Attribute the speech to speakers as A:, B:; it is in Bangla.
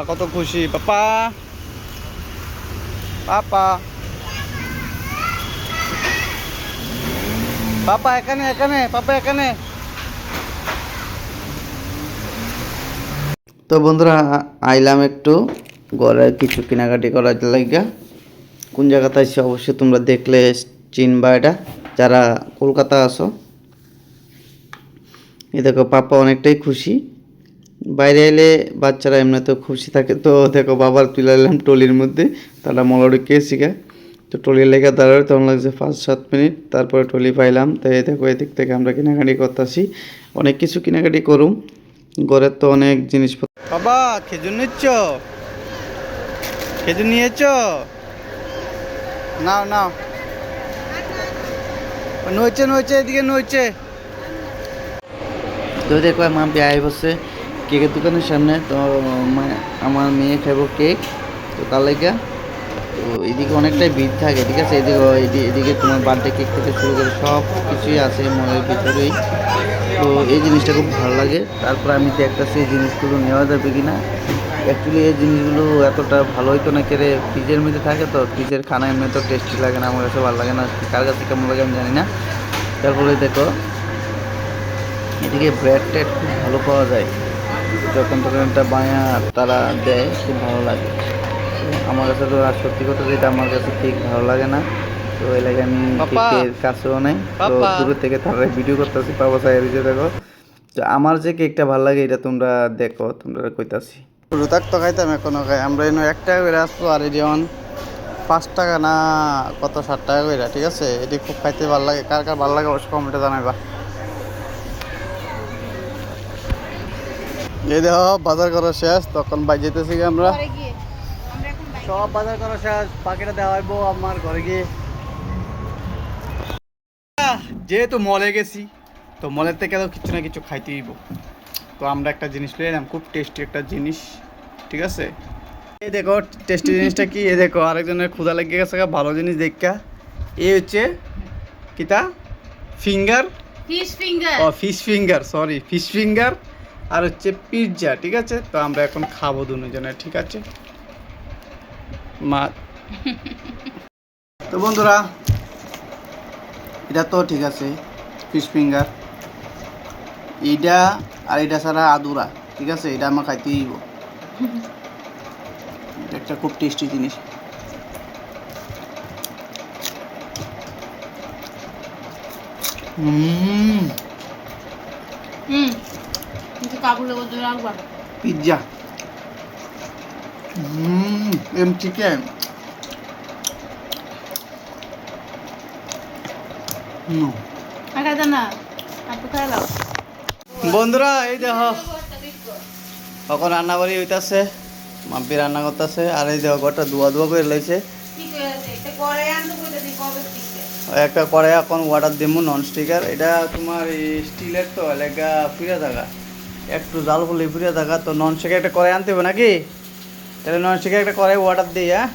A: কত খুশি পাপা, পাপা, পাপা এখানে এখানে, পাপা এখানে। তো বন্ধুরা আইলাম একটু ঘরের কিছু কেনাকাটি করার লাগা। কোন জায়গাতে আসছে অবশ্যই তোমরা দেখলে চিনবা এটা যারা কলকাতা আসো। এই দেখো পাপা অনেকটাই খুশি। বাইরে এলে বাচ্চারা এমনিতেও খুশি থাকে। তো দেখো বাবার তুলে এলাম ট্রলির মধ্যে, তারা মলাড়ি কে শিখে। তো ট্রলির লেগে দাঁড়ায় তখন লাগছে 5-7 মিনিট, তারপরে ট্রলি পাইলাম। তো এই দেখো এদিক থেকে আমরা কেনাকাটি করতেছি, অনেক কিছু কেনাকাটি করুম। ঘরের তো অনেক জিনিসপত্র। বাবা খেজুর নিচ্ছ? খেজুর নিয়েছ? নাও নাও, নইছে নইছে, এদিকে নইছে। তো দেখো আমার বিয়ে বসে কেকের দোকানের সামনে। তো আমার মেয়ে খাইব কেক, তো তার লাগে তো এদিকে অনেকটাই ভিড় থাকে, ঠিক আছে। এদিকে তোমার বার্থডে কেক থেকে শুরু করে সব কিছুই আছে মলের ভিতরেই। তো এই জিনিসটা খুব ভালো লাগে। তারপর আমি দেখতেছি এই জিনিসগুলো নেওয়া যাবে কি না। অ্যাকচুয়ালি এই জিনিসগুলো এতটা ভালো হইতো না, কেড়ে ফ্রিজের মধ্যে থাকে। তো ফ্রিজের খানা এমনি তো টেস্টি লাগে না, আমার কাছে ভালো লাগে না, কার কাছে কেমন লাগে আমি জানি না। তারপরে দেখো এদিকে ব্রেড টেড খুব ভালো পাওয়া যায়, যখন তখন একটা বায়া তারা দেয়, খুব ভালো লাগে। আমার কাছে তো আর সত্যি কথা যেটা আমার কাছে ঠিক ভালো লাগে না। তো এই লাগে আমি কেকের কাছেও নেই, তো দূর থেকে তারা ভিডিও করতেছি। পাপা সাহেব যে দেখো, তো আমার যে কেকটা ভালো লাগে এটা তোমরা দেখো, তোমরা কইতাছি। রুতাক তো খাইতাম এখনো খাই আমরা। এনে 1 টাকা করে আসবো, আর এটি যেমন 5 টাকা না কত 7 টাকা করে, ঠিক আছে। এটি খুব খাইতে ভালো লাগে। কার কার ভালো লাগে অবশ্যই কমেন্টে জানাইবা। এই দেখো বাজার করা শেষ, তখন বাই যেতেছি আমরা। সব বাজার করা শেষ, পাখিটা দেওয়া হইব আমার ঘরে গিয়ে। যেহেতু মলে গেছি, তো মলের থেকে তো কিছু না কিছু খাইতে হইব। তো আমরা একটা জিনিস নিয়ে এলাম, খুব টেস্টি একটা জিনিস, ঠিক আছে। এই দেখো টেস্টি জিনিসটা কি, এই দেখো আরেকজনের ক্ষুধা লেগে গেছে, ভালো জিনিস দেখা। এই হচ্ছে কিটা ফিঙ্গার,
B: ফিশ ফিঙ্গার,
A: ও fish finger, sorry fish finger. আর হচ্ছে পিৎজা, ঠিক আছে। তো আমরা এখন খাবো দুজনে, ঠিক আছে মা। তো বন্ধুরা এটা তো ঠিক আছে ফিশ ফিঙ্গার, এইটা আর এটা ছাড়া আদুরা, ঠিক আছে। এটা আমার খাইতেই হইব, একটা খুব টেস্টি জিনিস।
B: কিন্তু কাবুলে বলতে রাখবা
A: পিৎজা, এম চিকেন।
B: খাইতে না, আপনি খাইলাম।
A: বন্ধুরা এই দেখো এখন রান্না বাড়ি হইতাছে, মাম্পি রান্না করতেছে। আর এই দেখো ঘরটা ধোয়া ধোয়া করে লইছে। একটা কড়াই এখন ওয়াটার দিমু নন স্টিকার। এটা তোমার স্টিলের, তো এলাকা ফিরে থাকা, একটু জাল করলে ফিরে থাকা। তো নন স্টিকার একটা কড়াই আনতে হবে নাকি, তাহলে নন স্টিকার একটা কড়াই ওয়াটার দিই। হ্যাঁ